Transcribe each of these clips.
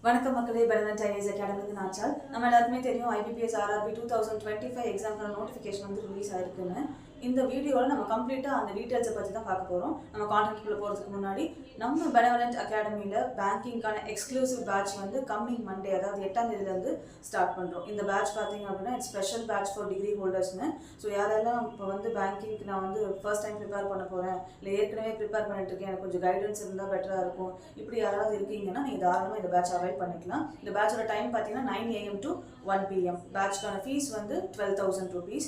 வணக்கம் மக்களே, betterment IAS அகாடமிக்கு நாச்சால். நம்ம எல்லாருக்குமே தெரியும் IBPS RRB 2025 எக்ஸாம்க்கான நோட்டிஃபிகேஷன் வந்து ரிலீஸ் ஆயிருக்குன்னு. இந்த வீடியோவில் நம்ம கம்ப்ளீட்டாக அந்த டீட்டெயில்ஸை பற்றி தான் பார்க்க போகிறோம். நம்ம கான்டெக்ட்குள்ளே போகிறதுக்கு முன்னாடி நம்ம பெட்டர்மெண்ட் அகாடமியில் பேங்கிங்கான எக்ஸ்க்ளூசிவ் பேட்ச் வந்து கம்மிங் மண்டே, அதாவது 8ஆம் தேதியிலேருந்து ஸ்டார்ட் பண்ணுறோம். இந்த பேட்ச் பார்த்தீங்க அப்படின்னா ஸ்பெஷல் பேட்ச் ஃபார் டிகிரி ஹோல்டர்ஸ்னு. ஸோ யாரெல்லாம் இப்போ வந்து பேங்கிங்க்கு நான் வந்து ஃபர்ஸ்ட் டைம் ப்ரிப்பேர் பண்ண போகிறேன், இல்லை ஏற்கனவே ப்ரிப்பேர் பண்ணிட்டு இருக்கேன், எனக்கு கொஞ்சம் கைடன்ஸ் இருந்தால் பெட்டராக இருக்கும், இப்படி யாராவது இருக்கீங்கன்னா நீங்கள் தாராளமாக இந்த பேட்ச் அவைல் பண்ணிக்கலாம். இந்த பேட்சோட டைம் பார்த்தீங்கன்னா 9 AM to 1 PM. பேட்ச்க்கான ஃபீஸ் வந்து 12,000 rupees.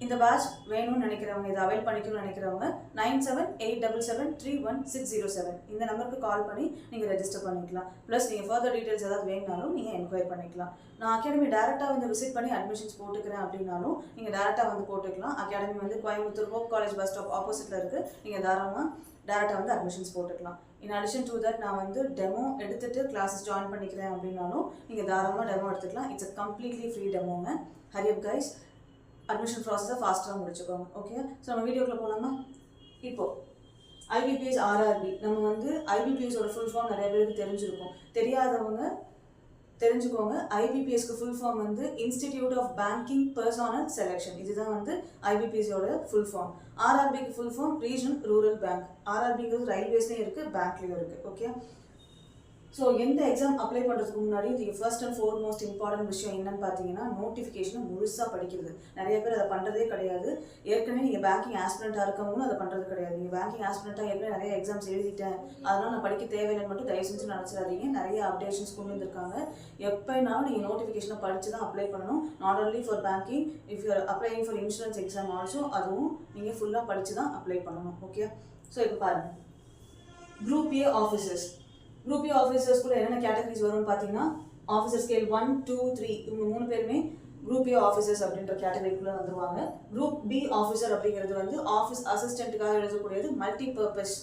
இந்த பேட்ச் வேணும்னு நினைக்கிறவங்க, இதை அவைல் பண்ணிக்கணும்னு நினைக்கிறவங்க 9787731607 இந்த நம்பருக்கு கால் பண்ணி நீங்கள் ரெஜிஸ்டர் பண்ணிக்கலாம். ப்ளஸ் நீங்கள் ஃபர்தர் டீட்டெயில்ஸ் ஏதாவது வேணுனாலும் நீங்கள் என்கொயரி பண்ணிக்கலாம். நான் அகாடமி டேரெக்டாக வந்து விசிட் பண்ணி அட்மிஷன்ஸ் போட்டுக்கிறேன் அப்படின்னாலும் நீங்கள் டேரெக்டாக வந்து போட்டுக்கலாம். அகாடமி வந்து Coimbatore hope college bus stop ஆப்போசிட்டில் இருக்குது. நீங்கள் தாராளமாக டேரெக்டாக வந்து அட்மிஷன்ஸ் போட்டுக்கலாம். இன் அடிஷன் டு தட் நான் வந்து டெமோ எடுத்துகிட்டு கிளாஸஸ் ஜாயின் பண்ணிக்கிறேன் அப்படின்னாலும் நீங்கள் தாராளமாக டெமோ எடுத்துக்கலாம். இட்ஸ் அ கம்ப்ளீட்லி ஃப்ரீ டெமோங்க. ஹரி அப் கைஸ், அட்மிஷன் ப்ராசஸை ஃபாஸ்ட்டாக முடிச்சுக்கோங்க. ஓகே, ஸோ நம்ம வீடியோக்குள்ளே போகலாமா? இப்போது IBPS RRB, நம்ம வந்து IBPSோட ஃபுல் ஃபார்ம் நிறைய பேருக்கு தெரிஞ்சிருக்கும். தெரியாதவங்க தெரிஞ்சுக்கோங்க. IBPSக்கு ஃபுல் ஃபார்ம் வந்து institute of banking personnel selection. இதுதான் வந்து IBPSோட ஃபுல் ஃபார்ம். RRBக்கு full form regional rural bank. RRBங்கிறது ரயில்வேஸ்லேயும் இருக்குது, பேங்க்லேயும் இருக்குது. ஓகே, ஸோ எந்த எக்ஸாம் அப்ளை பண்ணுறதுக்கு முன்னாடி நீங்கள் ஃபர்ஸ்ட் அண்ட் ஃபோர்மோஸ்ட் இம்பார்ட்டன்ட் விஷயம் என்னன்னு பார்த்தீங்கன்னா நோட்டிஃபிகேஷனை முழுசாக படிக்கிறது. நிறைய பேர் அதை பண்ணுறதே கிடையாது. ஏற்கனவே நீங்கள் பேங்கிங் ஆஸ்பிரண்ட்டாக இருக்கவங்களும் அதை பண்ணுறது கிடையாது. நீங்கள் பேங்கிங் ஆஸ்பிரண்ட்டாக ஏற்கனவே நிறைய எக்ஸாம்ஸ் எழுதிட்டேன், அதனால் நான் படிக்க தேவையில்லைன்னு மட்டும் தயவு செஞ்சு நினச்சிடாதீங்க. நிறைய அப்டேஷன்ஸ் கொண்டு வந்திருக்காங்க. எப்போனாலும் நீங்கள் நோட்டிஃபிகேஷனை படித்து தான் அப்ளை பண்ணணும். Not only for banking, if you're applying for insurance exam also, அதுவும் நீங்கள் ஃபுல்லாக படித்து தான் அப்ளை பண்ணணும். ஓகே, ஸோ இப்போ பாருங்கள், group A officers. Group A ஆஃபீஸர்ஸ்குள்ள என்னென்ன கேட்டகரிஸ் வரும்னு பார்த்தீங்கன்னா ஆஃபீஸர் ஸ்கேல் 1, 2, 3 இவங்க 3 பேருமே குரூப் ஏ ஆஃபீஸர்ஸ் அப்படின்ற கேட்டகரிக்குள்ளே வந்துருவாங்க. குரூப் பி ஆஃபீஸர் அப்படிங்கிறது வந்து ஆஃபீஸ் அசிஸ்டண்ட்டுக்காக எழுதக்கூடியது, மல்டி பர்பஸ்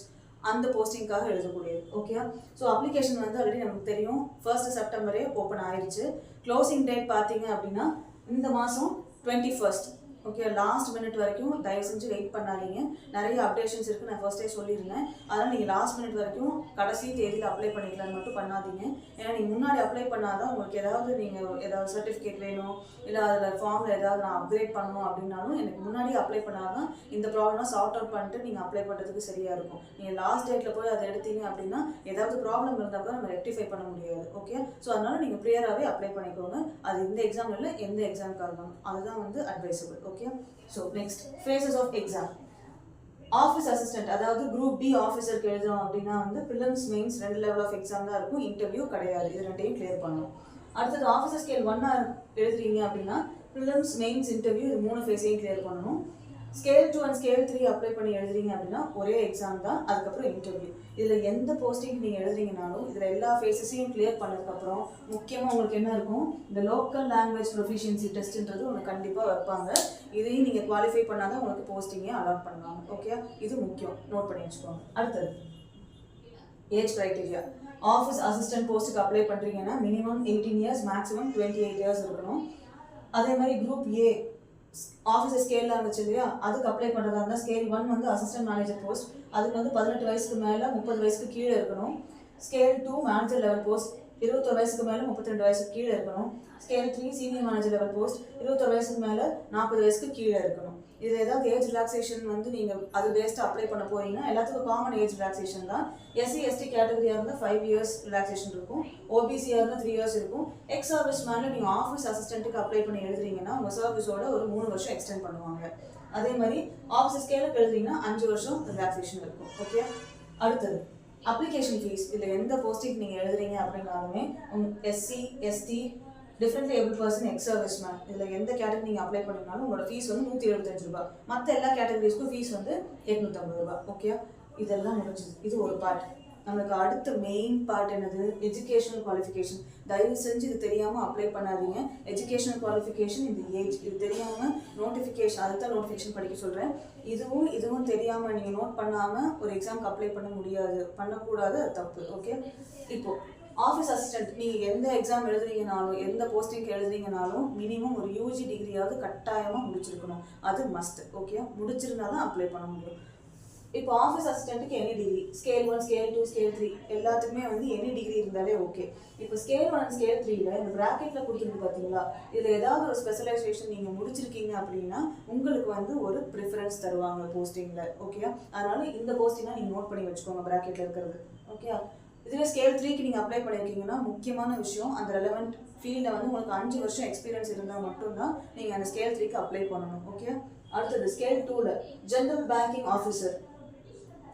அந்த போஸ்டிங்காக எழுதக்கூடியது. ஓகே, ஸோ அப்ளிகேஷன் வந்து ஆல்ரெடி நமக்கு தெரியும் 1 September ஓப்பன் ஆயிடுச்சு. க்ளோசிங் டேட் பார்த்தீங்க அப்படின்னா இந்த மாதம் 21. ஓகே, லாஸ்ட் மினிட் வரைக்கும் தயவு செஞ்சு வெயிட் பண்ணாதீங்க. நிறைய அப்டேஷன்ஸ் இருக்குது, நான் ஃபர்ஸ்டே சொல்லியிருந்தேன். அதனால் நீங்கள் லாஸ்ட் மினிட் வரைக்கும் கடைசி தேதியில் அப்ளை பண்ணிக்கலான்னு மட்டும் பண்ணாதீங்க. ஏன்னா நீங்கள் முன்னாடி அப்ளை பண்ணாதான் உங்களுக்கு ஏதாவது சர்டிஃபிகேட் வேணும், இல்லை அதில் ஃபார்மில் ஏதாவது நான் அப்கிரேட் பண்ணணும் அப்படின்னாலும் எனக்கு முன்னாடி அப்ளை பண்ணாதான் இந்த ப்ராப்ளம்லாம் சார்ட் அவுட் பண்ணிட்டு நீங்கள் அப்ளை பண்ணுறதுக்கு சரியாக இருக்கும். நீங்கள் லாஸ்ட் டேட்டில் போய் அதை எடுத்தீங்க அப்படின்னா ஏதாவது ப்ராப்ளம் இருந்தால் கூட நம்ம ரெக்டிஃபை பண்ண முடியாது. ஓகே, ஸோ அதனால் நீங்கள் ப்ரியராகவே அப்ளை பண்ணிக்கோங்க. அது இந்த எக்ஸாம் இல்லை, எந்த எக்ஸாமுக்காக இருந்தாலும் அதுதான் வந்து advisable. Okay, so next phases of exam. Office assistant, அதாவது குரூப் பி ஆஃபீஸருக்கு எழுதுறோம் அப்படின்னா வந்து prelims mains 2 level of exam தான் இருக்கும், இன்டர்வியூ கிடையாது. இது ரெண்டையும் கிளியர் பண்ணணும். அடுத்தது ஆஃபீஸர் ஸ்கேல் 1 எழுதுறீங்க அப்படின்னா ப்ரிலிம்ஸ் மெயின்ஸ் இன்டர்வியூ, இது 3 ஃபேஸையும் கிளியர் பண்ணணும். ஸ்கேல் 2 அண்ட் ஸ்கேல் 3 அப்ளை பண்ணி எழுதுறீங்க அப்படின்னா ஒரே எக்ஸாம் தான், அதுக்கப்புறம் இன்டர்வியூ. இதில் எந்த போஸ்டிங் நீங்கள் எழுதுறீங்கனாலும் இதில் எல்லா ஃபேஸஸையும் கிளியர் பண்ணதுக்கப்புறம் முக்கியமாக உங்களுக்கு என்ன இருக்கும், இந்த லோக்கல் லாங்குவேஜ் ப்ரொஃபிஷியன்சி டெஸ்ட்ன்றது உங்களுக்கு கண்டிப்பாக வைப்பாங்க. இதையும் நீங்கள் குவாலிஃபை பண்ணாதான் உங்களுக்கு போஸ்டிங்கே அலாட் பண்ணுவாங்க. ஓகே, இது முக்கியம், நோட் பண்ணி வச்சுக்கோங்க. அடுத்தது ஏஜ் க்ரைட்டீரியா. ஆஃபீஸ் அசிஸ்டன்ட் போஸ்ட்டுக்கு அப்ளை பண்ணுறீங்கன்னா மினிமம் 18 years, மேக்ஸிமம் 28 years இருக்கணும். அதே மாதிரி குரூப் ஏ ஆஃபீஸர் ஸ்கேலில் இருந்துச்சு இல்லையா, அதுக்கு அப்ளை பண்ணுறதா இருந்தால் ஸ்கேல் 1 வந்து அசிஸ்டன்ட் மேனேஜர் போஸ்ட், அதுக்கு வந்து 18 வயசுக்கு மேலே 30 வயசுக்கு கீழே இருக்கணும். ஸ்கேல் 2 மேனேஜர் லெவல் போஸ்ட், 21 வயசுக்கு மேலே 32 வயசுக்கு கீழே இருக்கணும். Scale 3 senior manager level post, 21 வயசுக்கு மேலே 40 வயசுக்கு கீழே இருக்கணும். இது ஏதாவது ஏஜ் ரிலாக்ஸேஷன் வந்து நீங்கள் அது பேஸ்ட்டு அப்ளை பண்ண போறீங்கன்னா எல்லாத்துக்கும் காமன் ஏஜ் ரிலாக்ஸேஷன் தான். SC ST கேட்டகரியாக இருந்தால் 5 years ரிலாக்ஸேஷன் இருக்கும், OBCயாக இருந்தால் 3 years இருக்கும். எக்ஸ் சர்வீஸ் மேலே நீங்கள் ஆஃபீஸ் அசிஸ்டண்ட்டுக்கு அப்ளை பண்ணி எழுதுறீங்கன்னா உங்கள் சர்வீஸோட ஒரு 3 வருஷம் எக்ஸ்டெண்ட் பண்ணுவாங்க. அதே மாதிரி ஆஃபீஸ் ஸ்கேலுக்கு எழுதுறீங்கன்னா 5 வருஷம் ரிலாக்ஸேஷன் இருக்கும். ஓகே, அடுத்தது அப்ளிகேஷன் ஃபீஸ். இதில் எந்த போஸ்டிங் நீங்கள் எழுதுறீங்க அப்படின்னாலுமே SC ST differently able person, ex service man, இதில் எந்த கேட்டகரி நீங்கள் அப்ளை பண்ணிங்கனாலும் உங்களோட ஃபீஸ் வந்து 175 ரூபாய். மற்ற எல்லா கேட்டகரிஸ்க்கும் ஃபீஸ் வந்து 850 ரூபாய். ஓகே, இதெல்லாம் முடிஞ்சது. இது ஒரு பார்ட். நம்மளுக்கு அடுத்த மெயின் பார்ட் என்னது, எஜுகேஷனல் குவாலிஃபிகேஷன். தயவு செஞ்சு இது தெரியாமல் அப்ளை பண்ணாதீங்க. எஜுகேஷனல் குவாலிஃபிகேஷன், இந்த ஏஜ், இது தெரியாமல் நோட்டிஃபிகேஷன், அதுதான் நோட்டிஃபிகேஷன் படிக்க சொல்கிறேன். இதுவும் தெரியாமல் நீங்கள் நோட் பண்ணாமல் ஒரு எக்ஸாமுக்கு அப்ளை பண்ண முடியாது, பண்ணக்கூடாது, அது தப்பு. ஓகே, இப்போது ஆஃபீஸ் அசிஸ்டன்ட் நீங்கள் எந்த எக்ஸாம் எழுதுறீங்கனாலும் எந்த போஸ்டிங்க்கு எழுதுறீங்கனாலும் மினிமம் ஒரு UG டிகிரியாவது கட்டாயமாக முடிச்சிருக்கணும், அது மஸ்ட். ஓகே, முடிச்சிருந்தா தான் அப்ளை பண்ண முடியும். இப்போ ஆஃபீஸ் அசிஸ்டண்ட்டுக்கு any degree, scale 1, scale 2, scale 3 எல்லாத்துக்குமே வந்து எனி டிகிரி இருந்தாலே ஓகே. இப்போ ஸ்கேல் 1 அண்ட் ஸ்கேல் 3ல இந்த ப்ராக்கெட்டில் கொடுத்துருக்கு பார்த்தீங்களா, இதில் ஏதாவது ஒரு ஸ்பெஷலைசேஷன் நீங்கள் முடிச்சிருக்கீங்க அப்படின்னா உங்களுக்கு வந்து ஒரு ப்ரிஃபரன்ஸ் தருவாங்க போஸ்டிங்கில். ஓகே, அதனால இந்த போஸ்டிங்காக நீங்கள் நோட் பண்ணி வச்சுக்கோங்க ப்ராக்கெட்டில் இருக்கிறது. ஓகே, இதுவே ஸ்கேல் 3க்கு நீங்கள் அப்ளை பண்ணியிருக்கீங்கன்னா முக்கியமான விஷயம், அந்த ரெலவெண்ட் ஃபீல்டில் வந்து உங்களுக்கு 5 வருஷம் எக்ஸ்பீரியன்ஸ் இருந்தால் மட்டும்தான் நீங்கள் அந்த ஸ்கேல் 3க்கு அப்ளை பண்ணணும். ஓகே, அடுத்தது ஸ்கேல் 2ல ஜென்ரல் பேங்கிங் ஆஃபீஸர்,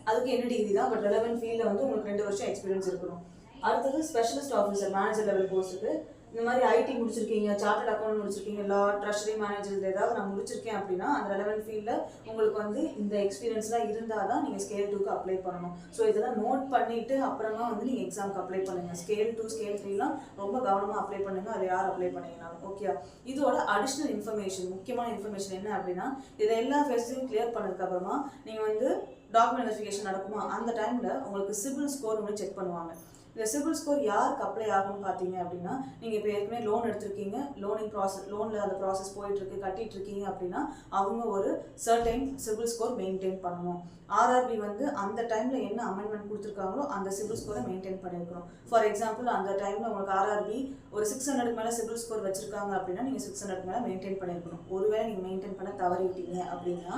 அதுக்கு என்ன டிகிரி தான், பட் ரெலவெண்ட் ஃபீல்டில் வந்து உங்களுக்கு 2 வருஷம் எக்ஸ்பீரியன்ஸ் இருக்கணும். அடுத்தது ஸ்பெஷலிஸ்ட் ஆஃபீஸர், மேனேஜர் லெவல் போஸ்ட்டுக்கு இந்த மாதிரி ஐடி முடிச்சிருக்கீங்க, சார்ட்டர்ட் அக்கௌண்ட் முடிச்சிருக்கீங்க, லா, ட்ரெஷரி மேனேஜர் ஏதாவது நான் முடிச்சிருக்கேன் அப்படின்னா அந்த ரெலவெண்ட் ஃபீல்டில் உங்களுக்கு வந்து இந்த எக்ஸ்பீரியன்ஸ்லாம் இருந்தால் தான் நீங்கள் ஸ்கேல் 2க்கு அப்ளை பண்ணணும். ஸோ இதெல்லாம் நோட் பண்ணிவிட்டு அப்புறமா வந்து நீங்கள் எக்ஸாமுக்கு அப்ளை பண்ணுங்கள். ஸ்கேல் 2, ஸ்கேல் 3லாம் ரொம்ப கவனமாக அப்ளை பண்ணுங்கள், அதை யார் அப்ளை பண்ணிங்கனாலும். ஓகே, இதோட அடிஷ்னல் இன்ஃபர்மேஷன், முக்கியமான இன்ஃபர்மேஷன் என்ன அப்படின்னா, இதை எல்லா ஃபேஸையும் கிளியர் பண்ணதுக்கப்புறமா நீங்கள் வந்து டாக்குமெண்ட் வெரிஃபிகேஷன் நடக்குமா, அந்த டைமில் உங்களுக்கு சிபில் ஸ்கோர் ஒன்று செக் பண்ணுவாங்க. இந்த சிபில் ஸ்கோர் யாருக்கு அப்ளை ஆகும்னு பார்த்தீங்க அப்படின்னா, நீங்கள் இப்போ ஏற்கனவே லோன் எடுத்திருக்கீங்க, லோனில் அந்த ப்ராசஸ் போயிட்டுருக்கு, கட்டிட்டு இருக்கீங்க அப்படின்னா அவங்க ஒரு சர்டைன் சிபில் ஸ்கோர் மெயின்டைன் பண்ணணும். ஆர்ஆர்பி வந்து அந்த டைமில் என்ன அமெண்ட்மெண்ட் கொடுத்துருக்காங்களோ அந்த சிபில் ஸ்கோரை மெயின்டைன் பண்ணியிருக்கணும். ஃபார் எக்ஸாம்பிள் அந்த டைமில் உங்களுக்கு ஆர்ஆர்பி ஒரு 600க்கு மேலே சிபில் ஸ்கோர் வச்சுருக்காங்க அப்படின்னா நீங்கள் 600க்கு மேலே மெயின்டைன் பண்ணியிருக்கணும். ஒருவேளை நீங்கள் மெயின்டைன் பண்ண தவறிட்டீங்க அப்படின்னா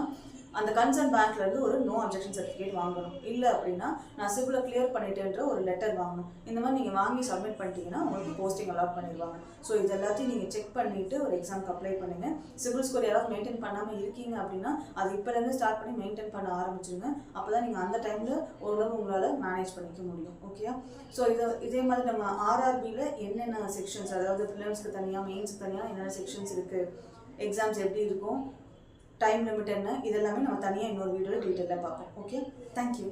அந்த கன்சர்ன் பேங்க்லேருந்து ஒரு நோ அப்ஜெக்ஷன் சர்டிஃபிகேட் வாங்கணும். இல்லை அப்படின்னா நான் சிபிலை கிளியர் பண்ணிட்டேன்ற ஒரு லெட்டர் வாங்கணும். இந்த மாதிரி நீங்கள் வாங்கி சப்மிட் பண்ணிட்டீங்கன்னா உங்களுக்கு போஸ்டிங் அலாட் பண்ணிடுவாங்க. ஸோ இது எல்லாத்தையும் நீங்கள் செக் பண்ணிவிட்டு ஒரு எக்ஸாமுக்கு அப்ளை பண்ணுங்கள். சிபில் ஸ்கோர் யாராவது மெயின்டைன் பண்ணாமல் இருக்கீங்க அப்படின்னா அது இப்போலேருந்து ஸ்டார்ட் பண்ணி மெயின்டைன் பண்ண ஆரம்பிச்சிருங்க. அப்போ தான் நீங்கள் அந்த டைமில் ஓரளவு உங்களால் மேனேஜ் பண்ணிக்க முடியும். ஓகே, ஸோ இதே மாதிரி நம்ம ஆர்ஆர்பியில் என்னென்ன செக்ஷன்ஸ், அதாவது ப்ரிலிம்ஸ்க்கு தனியாக, மெயின்ஸ்க்கு தனியாக என்னென்ன செக்ஷன்ஸ் இருக்குது, எக்ஸாம்ஸ் எப்படி இருக்கும், டைம் லிமிட் என்ன, இதெல்லாமே நம்ம தனியாக இன்னொரு வீடியோவில் டீட்டெயிலாக பார்ப்போம். Okay, thank you.